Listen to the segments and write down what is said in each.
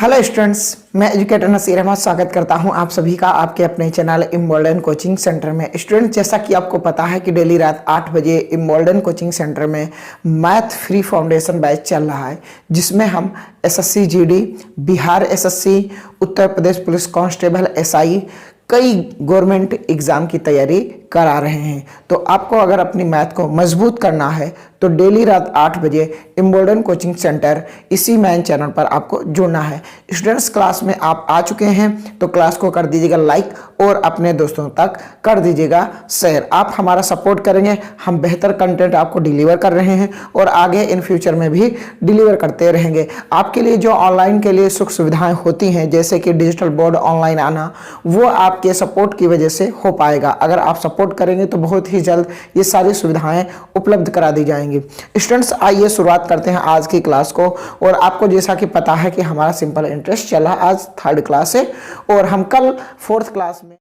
Hello students, मैं educator Naseer Ahmad स्वागत करता हूं आप सभी का आपके अपने चैनल इम्बोल्डन कोचिंग सेंटर में। स्टूडेंट्स, जैसा कि आपको पता है कि डेली रात 8 बजे इम्बोल्डन कोचिंग सेंटर में मैथ फ्री फाउंडेशन बैच चल रहा है, जिसमें हम SSC GD, Bihar SSC, Uttar Pradesh police constable SI, कई गवर्नमेंट एग्जाम की तैयारी करा रहे हैं। तो आपको अगर अपनी मैथ को मजबूत करना है तो डेली रात 8 बजे इम्बोल्डन कोचिंग सेंटर इसी मेन चैनल पर आपको जुड़ना है। स्टूडेंट्स, क्लास में आप आ चुके हैं तो क्लास को कर दीजिएगा लाइक और अपने दोस्तों तक कर दीजिएगा शेयर। आप हमारा सपोर्ट करेंगे, हम बेहतर कंटेंट आपको डिलीवर कर रहे हैं और आगे इन फ्यूचर में भी डिलीवर करते रहेंगे। आपके लिए जो ऑनलाइन के लिए सुख सुविधाएं होती हैं, जैसे कि डिजिटल बोर्ड ऑनलाइन आना, वो आपके सपोर्ट की वजह से हो पाएगा। अगर आप सपोर्ट करेंगे तो बहुत ही जल्द ये सारी सुविधाएं उपलब्ध करा दी जाएंगी। स्टूडेंट्स, आइए शुरुआत करते हैं आज की क्लास को। और आपको जैसा कि पता है कि हमारा सिंपल इंटरेस्ट चला, आज 3rd क्लास है और हम कल 4th क्लास में।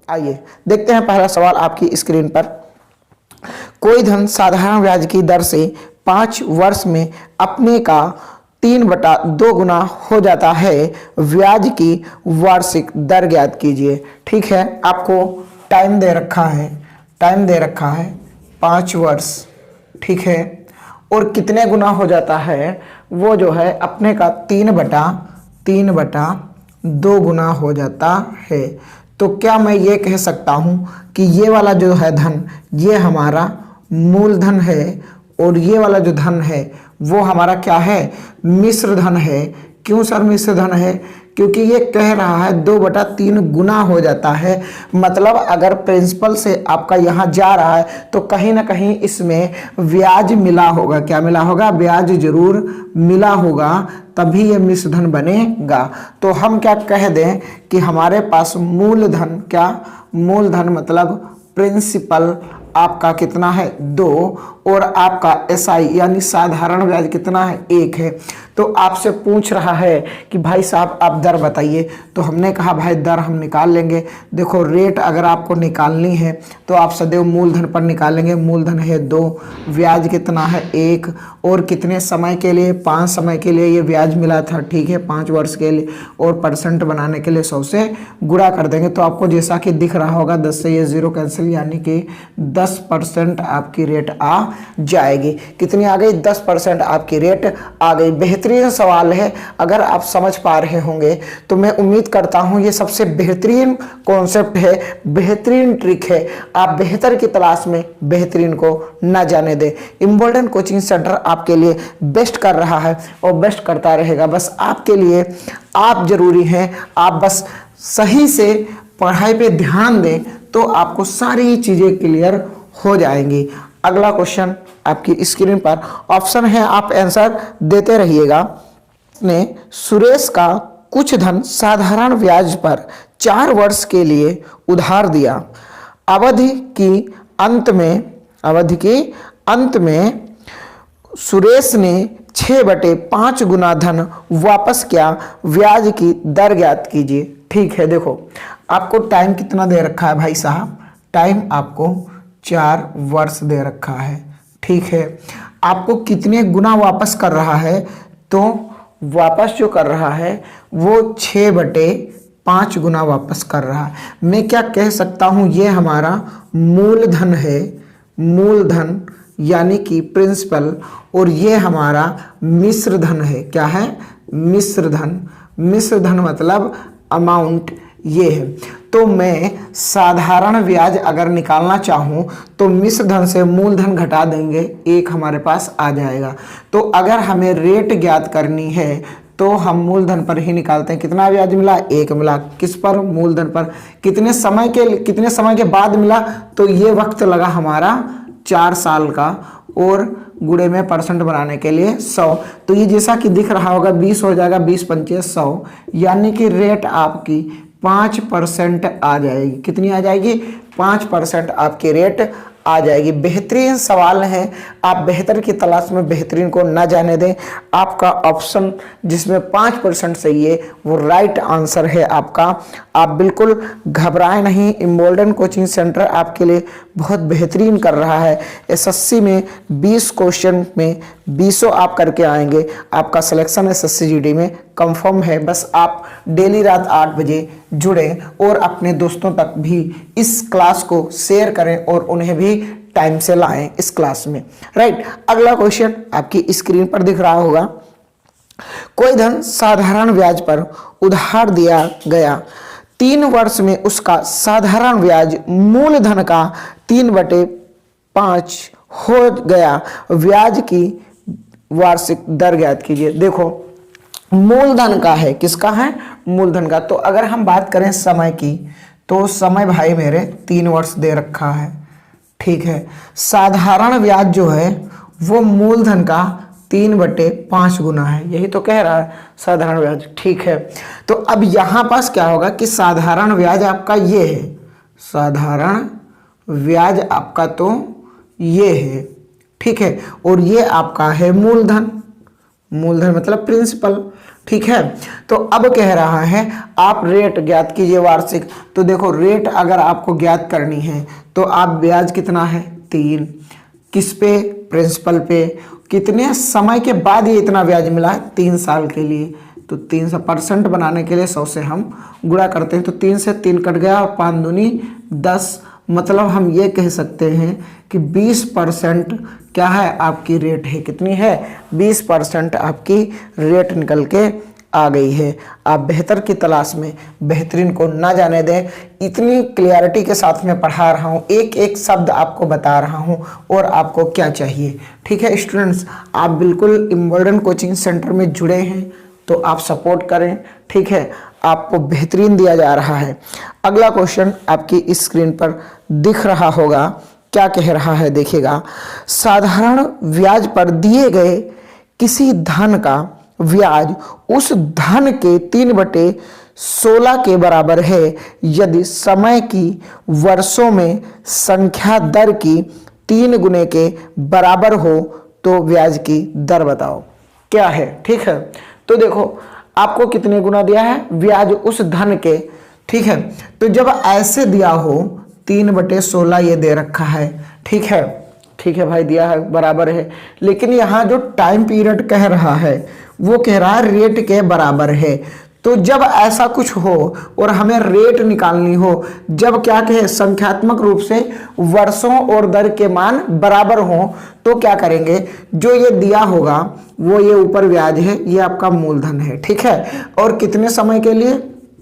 आइए देखते हैं पहला सवाल आपकी स्क्रीन पर। कोई धन साधारण ब्याज की दर से 5 वर्ष में अपने का 3/2 गुना हो जाता है, ब्याज की वार्षिक दर ज्ञात कीजिए। ठीक है, आपको टाइम दे रखा है 5 वर्ष। ठीक है, और कितने गुना हो जाता है, वो जो है अपने का 3/2 गुना हो जाता है। तो क्या मैं ये कह सकता हूँ कि ये वाला जो है धन, ये हमारा मूलधन है और ये वाला जो धन है वो हमारा क्या है, मिश्र धन है। क्यों सर मिश्र धन है? क्योंकि ये कह रहा है 2/3 गुना हो जाता है। मतलब अगर प्रिंसिपल से आपका यहाँ जा रहा है तो कहीं ना कहीं इसमें ब्याज मिला होगा। क्या मिला होगा? ब्याज जरूर मिला होगा, तभी ये मिश्र धन बनेगा। तो हम क्या कह दें कि हमारे पास मूलधन, क्या मूलधन मतलब प्रिंसिपल आपका कितना है 2 और आपका एसआई यानी साधारण ब्याज कितना है 1 है। तो आपसे पूछ रहा है कि भाई साहब आप दर बताइए, तो हमने कहा भाई दर हम निकाल लेंगे। देखो, रेट अगर आपको निकालनी है तो आप सदैव मूलधन पर निकालेंगे। मूलधन है 2, ब्याज कितना है 1 और कितने समय के लिए, 5 समय के लिए ये ब्याज मिला था। ठीक है, 5 वर्ष के लिए, और परसेंट बनाने के लिए 100 से गुणा कर देंगे। तो आपको जैसा कि दिख रहा होगा 10 से ये 0 कैंसिल, यानी कि 10% आपकी रेट आ जाएगी। कितनी आ गई? 10% आपकी रेट आ गई। बेहतरीन सवाल है, अगर आप समझ पा रहे होंगे तो मैं उम्मीद करता हूं ये सबसे बेहतरीन कॉन्सेप्ट है, बेहतरीन ट्रिक है। आप बेहतर की तलाश में बेहतरीन को न जाने दें। इम्बोल्डन कोचिंग सेंटर आपके लिए बेस्ट कर रहा है और बेस्ट करता रहेगा। बस आपके लिए आप जरूरी हैं, आप बस सही से पढ़ाई पे ध्यान दें तो आपको सारी चीजें क्लियर हो जाएंगी। अगला क्वेश्चन आपकी स्क्रीन पर ऑप्शन है, आप आंसर देते रहिएगा। ने सुरेश का कुछ धन साधारण ब्याज पर 4 वर्ष के लिए उधार दिया। अवधि के अंत में सुरेश ने 6/5 गुना धन वापस किया, ब्याज की दर ज्ञात कीजिए। ठीक है, देखो आपको टाइम कितना दे रखा है भाई साहब? टाइम आपको 4 वर्ष दे रखा है। ठीक है, आपको कितने गुना वापस कर रहा है? तो वापस जो कर रहा है वो 6/5 गुना वापस कर रहा है। मैं क्या कह सकता हूं, ये हमारा मूलधन है, मूलधन यानी कि प्रिंसिपल, और ये हमारा मिश्र धन है। क्या है? मिश्र धन। मिश्र धन मतलब अमाउंट ये है। तो मैं साधारण ब्याज अगर निकालना चाहूं तो मिश्र धन से मूलधन घटा देंगे, 1 हमारे पास आ जाएगा। तो अगर हमें रेट ज्ञात करनी है तो हम मूलधन पर ही निकालते हैं। कितना ब्याज मिला? 1 मिला। किस पर? मूलधन पर। कितने समय के बाद मिला? तो ये वक्त लगा हमारा 4 साल का, और गुणे में परसेंट बनाने के लिए 100। तो ये जैसा कि दिख रहा होगा 20 हो जाएगा, 20 पंचे 100, यानी कि रेट आपकी 5% आ जाएगी। कितनी आ जाएगी? 5% आपकी रेट आ जाएगी। बेहतरीन सवाल है, आप बेहतर की तलाश में बेहतरीन को न जाने दें। आपका ऑप्शन जिसमें 5% सही है वो राइट आंसर है आपका। आप बिल्कुल घबराएं नहीं, इम्बोल्डन कोचिंग सेंटर आपके लिए बहुत बेहतरीन कर रहा है। एसएससी में 20 क्वेश्चन में 20 आप करके आएंगे, आपका सिलेक्शन एसएससी जीडी में कंफर्म है। बस आप डेली रात 8 बजे जुड़ें और अपने दोस्तों तक भी इस क्लास को शेयर करें और उन्हें भी टाइम से लाएं इस क्लास में, राइट। अगला क्वेश्चन आपकी स्क्रीन पर दिख रहा होगा। कोई धन साधारण ब्याज पर उधार दिया गया, 3 वर्ष में उसका साधारण ब्याज मूलधन का 3/5 हो गया, ब्याज की वार्षिक दर ज्ञात कीजिए। देखो मूलधन का है, किसका है? मूलधन का। तो अगर हम बात करें समय की, तो समय भाई मेरे 3 वर्ष दे रखा है, ठीक है। साधारण ब्याज जो है वो मूलधन का 3/5 गुना है, यही तो कह रहा है साधारण ब्याज, ठीक है। तो अब यहां पास क्या होगा कि साधारण ब्याज आपका ये है, साधारण ब्याज आपका तो ये है, ठीक है, और ये आपका है मूलधन, मूलधन मतलब प्रिंसिपल, ठीक है। तो अब कह रहा है आप रेट ज्ञात कीजिए वार्षिक। तो देखो रेट अगर आपको ज्ञात करनी है तो आप ब्याज कितना है 3, किस पे? प्रिंसिपल पे। कितने समय के बाद ये इतना ब्याज मिला है? 3 साल के लिए। तो 300% बनाने के लिए 100 से हम गुणा करते हैं, तो 3 से 3 कट गया और 5 दूनी 10, मतलब हम ये कह सकते हैं कि 20% क्या है आपकी रेट है, कितनी है? 20% आपकी रेट निकल के आ गई है। आप बेहतर की तलाश में बेहतरीन को ना जाने दें, इतनी क्लियरिटी के साथ में पढ़ा रहा हूँ, एक एक शब्द आपको बता रहा हूँ और आपको क्या चाहिए, ठीक है। स्टूडेंट्स आप बिल्कुल इम्बोल्डन कोचिंग सेंटर में जुड़े हैं तो आप सपोर्ट करें, ठीक है, आपको बेहतरीन दिया जा रहा है। अगला क्वेश्चन आपकी स्क्रीन पर दिख रहा होगा, क्या कह रहा है देखिएगा। साधारण ब्याज पर दिए गए किसी धन का ब्याज उस धन के 3/16 के बराबर है यदि समय की वर्षों में संख्या दर की 3 गुने के बराबर हो तो ब्याज की दर बताओ क्या है, ठीक है। तो देखो आपको कितने गुना दिया है? ब्याज उस धन के, ठीक है। तो जब ऐसे दिया हो 3/16 ये दे रखा है, ठीक है, ठीक है भाई, दिया है बराबर है, लेकिन यहाँ जो टाइम पीरियड कह रहा है वो कह रहा है रेट के बराबर है। तो जब ऐसा कुछ हो और हमें रेट निकालनी हो, जब क्या कहे संख्यात्मक रूप से वर्षों और दर के मान बराबर हो, तो क्या करेंगे? जो ये दिया होगा वो ये ऊपर ब्याज है, ये आपका मूलधन है, ठीक है। और कितने समय के लिए?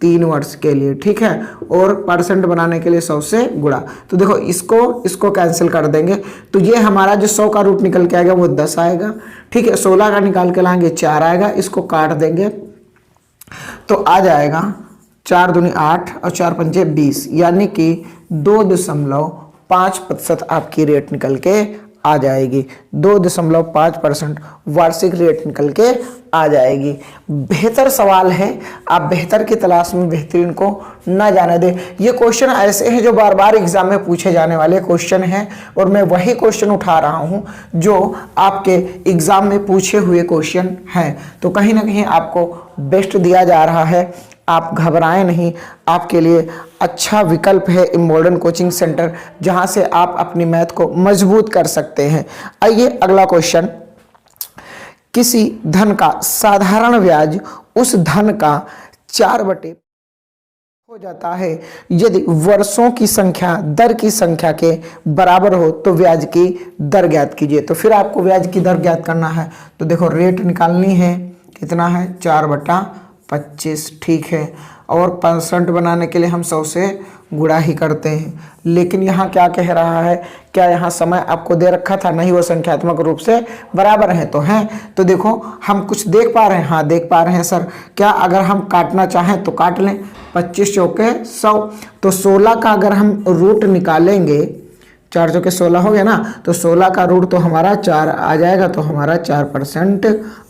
3 वर्ष के लिए, ठीक है। और परसेंट बनाने के लिए 100 से गुणा। तो देखो इसको कैंसिल कर देंगे, तो ये हमारा जो 100 का रूट निकल के आएगा वो 10 आएगा, ठीक है। 16 का निकाल के लाएंगे 4 आएगा, इसको काट देंगे तो आ जाएगा 4 दूनी 8 और 4 पंजे 20, यानी कि 2.5% आपकी रेट निकल के आ जाएगी। 2.5% वार्षिक रेट निकल के आ जाएगी। बेहतर सवाल है, आप बेहतर की तलाश में बेहतरीन को ना जाने दें। ये क्वेश्चन ऐसे हैं जो बार बार एग्जाम में पूछे जाने वाले क्वेश्चन हैं और मैं वही क्वेश्चन उठा रहा हूं जो आपके एग्जाम में पूछे हुए क्वेश्चन हैं। तो कहीं ना कहीं आपको बेस्ट दिया जा रहा है, आप घबराएं नहीं, आपके लिए अच्छा विकल्प है इम्बोल्डन कोचिंग सेंटर, जहां से आप अपनी मैथ को मजबूत कर सकते हैं। आइए अगला क्वेश्चन। किसी धन का साधारण ब्याज उस धन का 4/5 हो जाता है यदि वर्षों की संख्या दर की संख्या के बराबर हो तो ब्याज की दर ज्ञात कीजिए। तो फिर आपको ब्याज की दर ज्ञात करना है, तो देखो रेट निकालनी है, कितना है? 4/25, ठीक है। और परसेंट बनाने के लिए हम 100 से गुणा ही करते हैं। लेकिन यहाँ क्या कह रहा है? क्या यहाँ समय आपको दे रखा था? नहीं, वो संख्यात्मक रूप से बराबर है तो हैं। तो देखो हम कुछ देख पा रहे हैं, हाँ देख पा रहे हैं सर। क्या अगर हम काटना चाहें तो काट लें, 25 चौके 100, तो 16 का अगर हम रूट निकालेंगे, 4 चौके 16 हो गया ना, तो 16 का रूट तो हमारा 4 आ जाएगा, तो हमारा 4%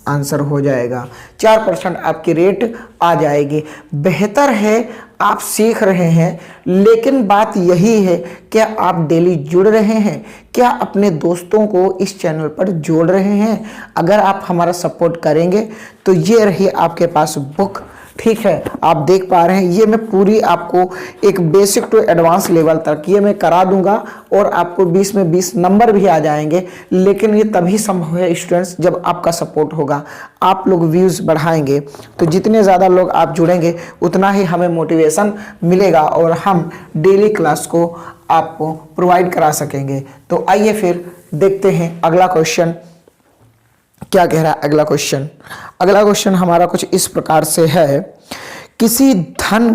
आंसर हो जाएगा। 4% आपकी रेट आ जाएगी। बेहतर है आप सीख रहे हैं, लेकिन बात यही है क्या आप डेली जुड़ रहे हैं? क्या अपने दोस्तों को इस चैनल पर जोड़ रहे हैं? अगर आप हमारा सपोर्ट करेंगे तो ये रही आपके पास बुक, ठीक है, आप देख पा रहे हैं ये मैं पूरी आपको एक बेसिक टू एडवांस लेवल तक ये मैं करा दूंगा और आपको 20 में 20 नंबर भी आ जाएंगे। लेकिन ये तभी संभव है स्टूडेंट्स जब आपका सपोर्ट होगा, आप लोग व्यूज़ बढ़ाएंगे। तो जितने ज़्यादा लोग आप जुड़ेंगे उतना ही हमें मोटिवेशन मिलेगा और हम डेली क्लास को आपको प्रोवाइड करा सकेंगे। तो आइए फिर देखते हैं अगला क्वेश्चन क्या कह रहा है। अगला क्वेश्चन हमारा कुछ इस प्रकार से है, किसी धन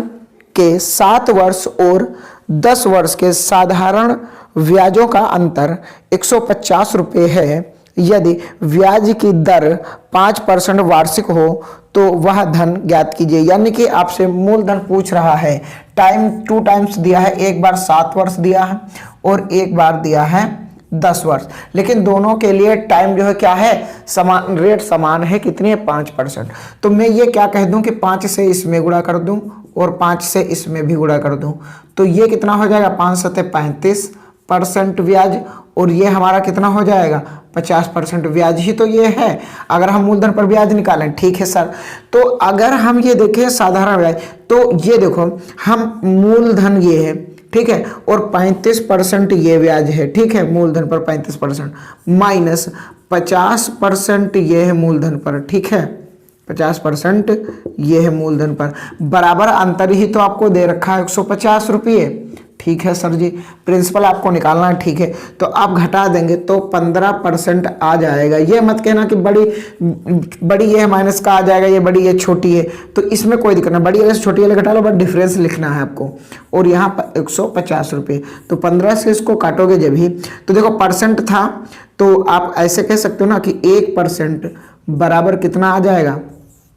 के 7 वर्ष और 10 वर्ष के साधारण ब्याजों का अंतर 150 रुपये है। यदि ब्याज की दर 5% वार्षिक हो तो वह धन ज्ञात कीजिए। यानी कि आपसे मूलधन पूछ रहा है, टाइम 2 टाइम्स दिया है, एक बार 7 वर्ष दिया है और एक बार दिया है 10 वर्ष, लेकिन दोनों के लिए टाइम जो है क्या है, समान, रेट समान है, कितनी है 5%। तो मैं ये क्या कह दूं कि 5 से इसमें गुणा कर दूं और 5 से इसमें भी गुणा कर दूं, तो ये कितना हो जाएगा 5 सते 35% ब्याज और ये हमारा कितना हो जाएगा 50% ब्याज ही तो ये है अगर हम मूलधन पर ब्याज निकालें। ठीक है सर, तो अगर हम ये देखें साधारण ब्याज, तो ये देखो हम मूलधन ये है, ठीक है, और 35% ये ब्याज है, ठीक है, मूलधन पर 35% माइनस 50% ये है मूलधन पर, ठीक है, 50% ये है मूलधन पर, बराबर अंतर ही तो आपको दे रखा है 150 रुपये। ठीक है सर जी, प्रिंसिपल आपको निकालना है, ठीक है, तो आप घटा देंगे तो 15% आ जाएगा। ये मत कहना कि बड़ी ये माइनस का आ जाएगा, ये बड़ी ये छोटी है, तो इसमें कोई दिक्कत नहीं, बड़ी अगर छोटी वाले घटा लो, बट डिफरेंस लिखना है आपको। और यहाँ पर 150 रुपये, तो 15 से इसको काटोगे जब ही, तो देखो परसेंट था तो आप ऐसे कह सकते हो ना कि 1% बराबर कितना आ जाएगा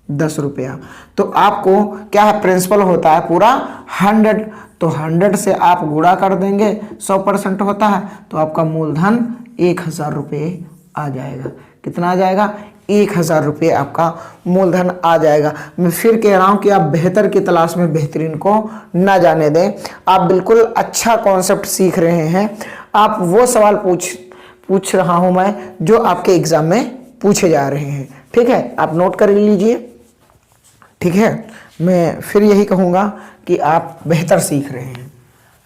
10 रुपया। तो आपको क्या है, प्रिंसिपल होता है पूरा 100, तो 100 से आप गुणा कर देंगे, 100% होता है, तो आपका मूलधन 1000 रुपये आ जाएगा। कितना आ जाएगा 1000 रुपये आपका मूलधन आ जाएगा। मैं फिर कह रहा हूं कि आप बेहतर की तलाश में बेहतरीन को ना जाने दें। आप बिल्कुल अच्छा कॉन्सेप्ट सीख रहे हैं। आप वो सवाल पूछ रहा हूं मैं जो आपके एग्जाम में पूछे जा रहे हैं, ठीक है, आप नोट कर लीजिए। ठीक है, मैं फिर यही कहूँगा कि आप बेहतर सीख रहे हैं,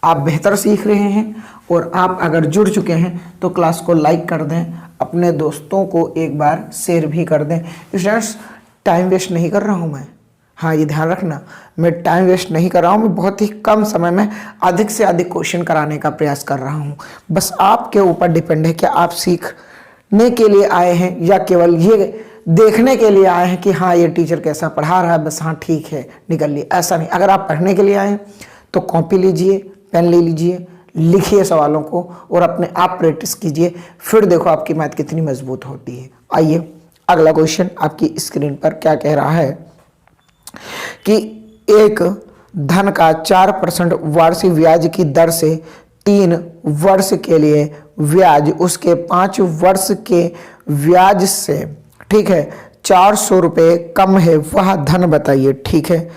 आप बेहतर सीख रहे हैं। और आप अगर जुड़ चुके हैं तो क्लास को लाइक कर दें, अपने दोस्तों को एक बार शेयर भी कर दें। स्टूडेंट्स, टाइम वेस्ट नहीं कर रहा हूँ मैं, हाँ ये ध्यान रखना, मैं टाइम वेस्ट नहीं कर रहा हूँ, मैं बहुत ही कम समय में अधिक से अधिक क्वेश्चन कराने का प्रयास कर रहा हूँ। बस आपके ऊपर डिपेंड है कि आप सीखने के लिए आए हैं या केवल ये देखने के लिए आए हैं कि हाँ ये टीचर कैसा पढ़ा रहा है, बस हाँ ठीक है निकल लिए, ऐसा नहीं। अगर आप पढ़ने के लिए आए तो कॉपी लीजिए, पेन ले लीजिए, लिखिए सवालों को और अपने आप प्रैक्टिस कीजिए, फिर देखो आपकी मैथ कितनी मजबूत होती है। आइए अगला क्वेश्चन आपकी स्क्रीन पर क्या कह रहा है कि एक धन का 4% वार्षिक ब्याज की दर से 3 वर्ष के लिए ब्याज उसके 5 वर्ष के ब्याज से, ठीक है, 400 रुपये कम है, वह धन बताइए। ठीक है,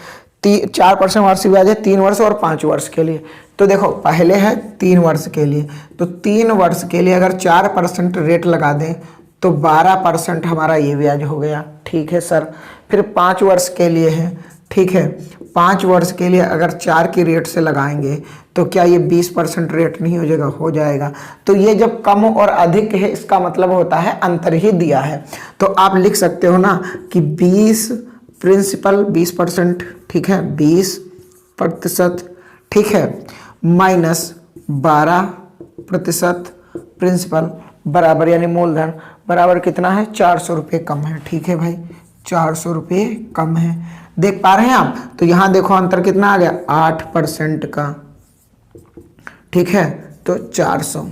4% वार्षिक ब्याज है 3 वर्ष और 5 वर्ष के लिए। तो देखो पहले है 3 वर्ष के लिए, तो 3 वर्ष के लिए अगर 4% रेट लगा दें तो 12% हमारा ये ब्याज हो गया। ठीक है सर, फिर 5 वर्ष के लिए है, ठीक है, 5 वर्ष के लिए अगर 4 की रेट से लगाएंगे तो क्या ये 20% रेट नहीं हो जाएगा? हो जाएगा। तो ये जब कम और अधिक है इसका मतलब होता है अंतर ही दिया है। तो आप लिख सकते हो ना कि 20 प्रिंसिपल 20%, ठीक है, 20%, ठीक है, माइनस 12% प्रिंसिपल बराबर, यानी मूलधन बराबर कितना है 400 रुपये कम है। ठीक है भाई, 400 रुपये कम है, देख पा रहे हैं आप। तो यहाँ देखो अंतर कितना आ गया 8% का, ठीक है, तो 400,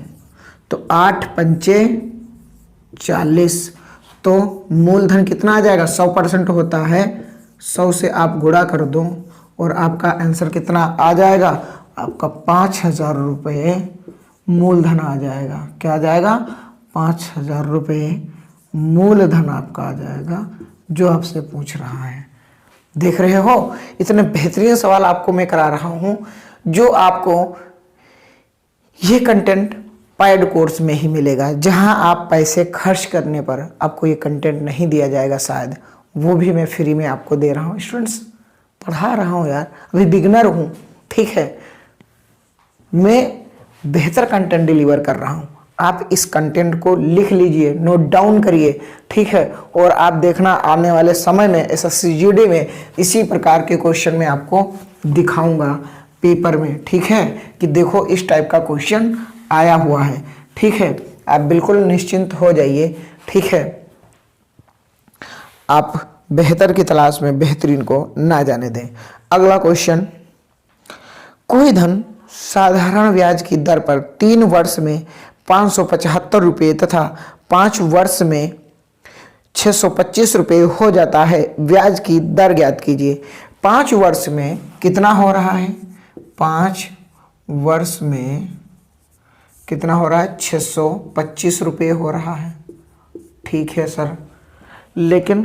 तो 8 पंचे 40, तो मूलधन कितना आ जाएगा 100% होता है, 100 से आप गुणा कर दो और आपका आंसर कितना आ जाएगा, आपका 5000 रुपये मूलधन आ जाएगा। क्या आ जाएगा 5000 रुपये मूलधन आपका आ जाएगा जो आपसे पूछ रहा है। देख रहे हो, इतने बेहतरीन सवाल आपको मैं करा रहा हूं जो आपको ये कंटेंट पेड कोर्स में ही मिलेगा, जहां आप पैसे खर्च करने पर आपको ये कंटेंट नहीं दिया जाएगा, शायद वो भी मैं फ्री में आपको दे रहा हूं। स्टूडेंट्स पढ़ा रहा हूँ यार, अभी बिगनर हूँ, ठीक है, मैं बेहतर कंटेंट डिलीवर कर रहा हूँ। आप इस कंटेंट को लिख लीजिए, नोट डाउन करिए, ठीक है, और आप देखना आने वाले समय में SSCGD में इसी प्रकार के क्वेश्चन में आपको दिखाऊंगा पेपर में, ठीक है, कि देखो इस टाइप का क्वेश्चन आया हुआ है, ठीक है। आप बिल्कुल निश्चिंत हो जाइए, ठीक है। आप बेहतर की तलाश में बेहतरीन को ना जाने दें। अगला क्वेश्चन, कोई धन साधारण ब्याज की दर पर 3 वर्ष में 575 रुपये तथा 5 वर्ष में 625 रुपये हो जाता है, ब्याज की दर ज्ञात कीजिए। 5 वर्ष में कितना हो रहा है? 5 वर्ष में कितना हो रहा है? 625 रुपये हो रहा है, ठीक है सर। लेकिन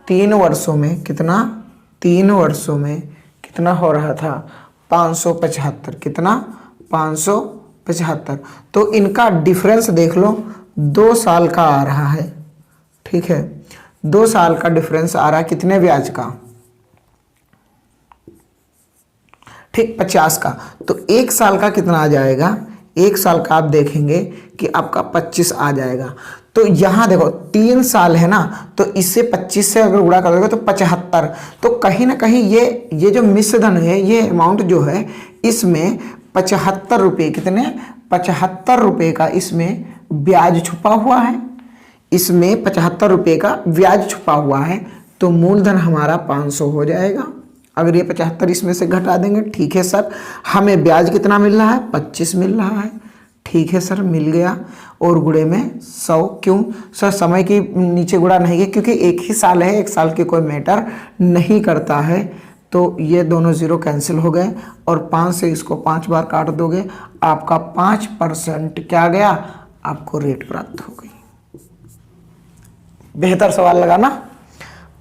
3 वर्षों में कितना? 3 वर्षों में कितना हो रहा था? 575। कितना? 575। तो इनका डिफरेंस देख लो, 2 साल का आ रहा है, ठीक है। 2 साल का डिफरेंस आ रहा है कितने ब्याज का? ठीक, 50 का। तो 1 साल का कितना आ जाएगा? 1 साल का आप देखेंगे कि आपका 25 आ जाएगा। तो यहाँ देखो 3 साल है ना, तो इससे 25 से अगर गुणा करोगे तो 75। तो कहीं ना कहीं ये जो मिश्र धन है, ये अमाउंट जो है इसमें 75 रुपये, कितने? 75 रुपये का इसमें ब्याज छुपा हुआ है। इसमें 75 रुपये का ब्याज छुपा हुआ है। तो मूलधन हमारा 500 हो जाएगा। अगर ये 75 इसमें से घटा देंगे, ठीक है सर। हमें ब्याज कितना मिल रहा है? 25 मिल रहा है, ठीक है सर, मिल गया। और गुणे में 100, क्यों सर? समय की नीचे गुणा नहीं है, क्योंकि एक ही साल है, 1 साल के कोई मैटर नहीं करता है। तो ये दोनों 0 कैंसिल हो गए और 5 से इसको 5 बार काट दोगे, आपका 5% क्या गया? आपको रेट प्राप्त हो गई। बेहतर सवाल लगा ना?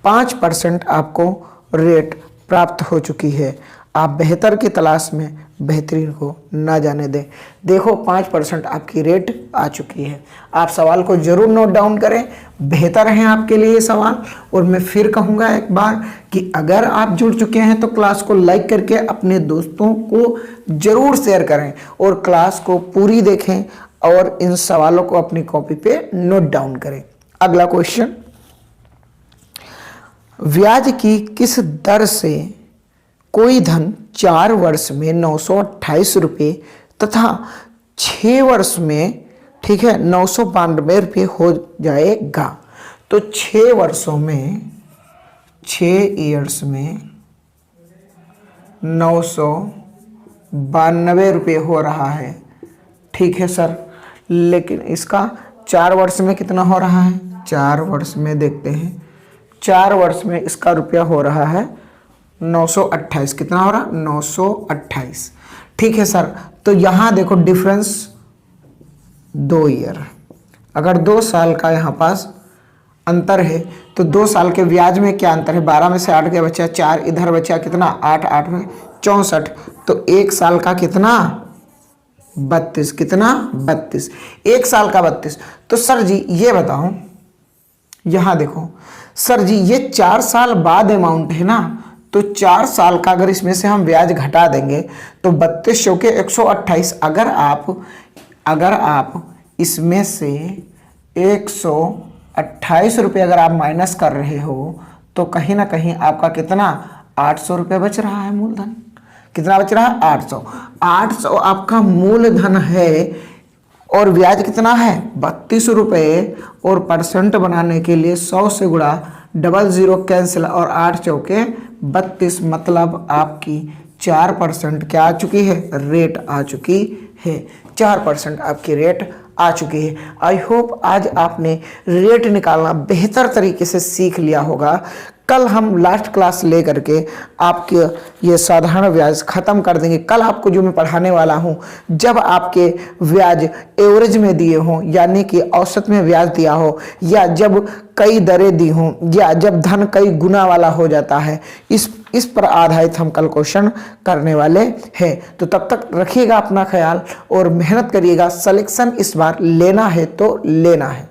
5% आपको रेट प्राप्त हो चुकी है। आप बेहतर की तलाश में बेहतरीन को ना जाने दें। देखो 5% आपकी रेट आ चुकी है। आप सवाल को जरूर नोट डाउन करें, बेहतर है आपके लिए ये सवाल। और मैं फिर कहूँगा एक बार कि अगर आप जुड़ चुके हैं तो क्लास को लाइक करके अपने दोस्तों को जरूर शेयर करें और क्लास को पूरी देखें और इन सवालों को अपनी कॉपी पे नोट डाउन करें। अगला क्वेश्चन, ब्याज की किस दर से कोई धन 4 वर्ष में 928 रुपये तथा 6 वर्ष में, ठीक है, 992 रुपये हो जाएगा? तो 6 वर्षों में, 6 ईयर्स में 992 रुपये हो रहा है, ठीक है सर। लेकिन इसका 4 वर्ष में कितना हो रहा है? 4 वर्ष में देखते हैं। 4 वर्ष में इसका रुपया हो रहा है 928। कितना हो रहा? 928, ठीक है सर। तो यहाँ देखो डिफरेंस 2 ईयर। अगर 2 साल का यहाँ पास अंतर है तो 2 साल के ब्याज में क्या अंतर है? 12 में से 8 के बचा 4, इधर बचा कितना? 8, 8 में 64। तो 1 साल का कितना? 32। कितना? 32। 1 साल का 32। तो सर जी ये बताओ, यहाँ देखो सर जी, ये 4 साल बाद अमाउंट है ना, तो 4 साल का अगर इसमें से हम ब्याज घटा देंगे तो 32 के 128। अगर आप इसमें से 128 रुपये अगर आप माइनस कर रहे हो तो कहीं ना कहीं आपका कितना? 800 रुपये बच रहा है मूलधन। कितना बच रहा है? 800। 800 आपका मूलधन है और ब्याज कितना है? 32 रुपये। और परसेंट बनाने के लिए 100 से गुणा, 00 कैंसिल और 8 चौके 32, मतलब आपकी 4% क्या आ चुकी है? रेट आ चुकी है। 4% आपकी रेट आ चुकी है। आई होप आज आपने रेट निकालना बेहतर तरीके से सीख लिया होगा। कल हम लास्ट क्लास ले करके आपके ये साधारण ब्याज ख़त्म कर देंगे। कल आपको जो मैं पढ़ाने वाला हूँ, जब आपके ब्याज एवरेज में दिए हों, यानी कि औसत में ब्याज दिया हो, या जब कई दरें दी हों, या जब धन कई गुना वाला हो जाता है, इस पर आधारित हम कल क्वेश्चन करने वाले हैं। तो तब तक रखिएगा अपना ख्याल और मेहनत करिएगा। सिलेक्शन इस बार लेना है तो लेना है।